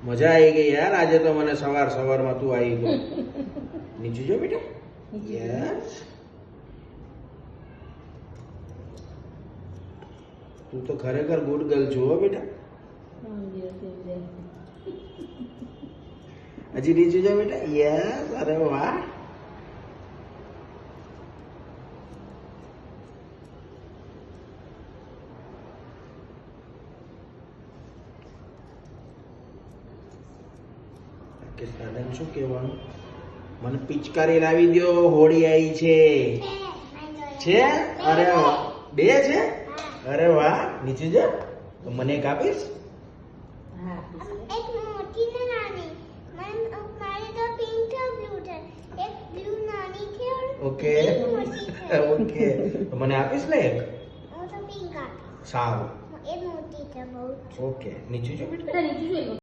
મજા આવી ગઈ યાર આજે તો મને સવારમાં તું આવી ગયો નીચે જો બેટા યસ તું તો ખરેખર ગુડ ગર્લ છો હો બેટા હજી નીચે જો બેટા યસ અરે વાહ કે સાધન શું કહેવાનું મને પિચકારી લાવી દો હોળી આવી છે અરે વાહ બે છે અરે વાહ નીચે જા તો મને એક આપીશ એક મોટી ને નાની મારી તો પિંક છે બ્લુ છે એક બ્લુ નાની છે ઓકે ઓકે તો મને આપીશ ને એક હું તો પિંક આપીશ સારું એક મોટી છે બહુ ઓકે નીચે જો બેટા નીચે જોઈ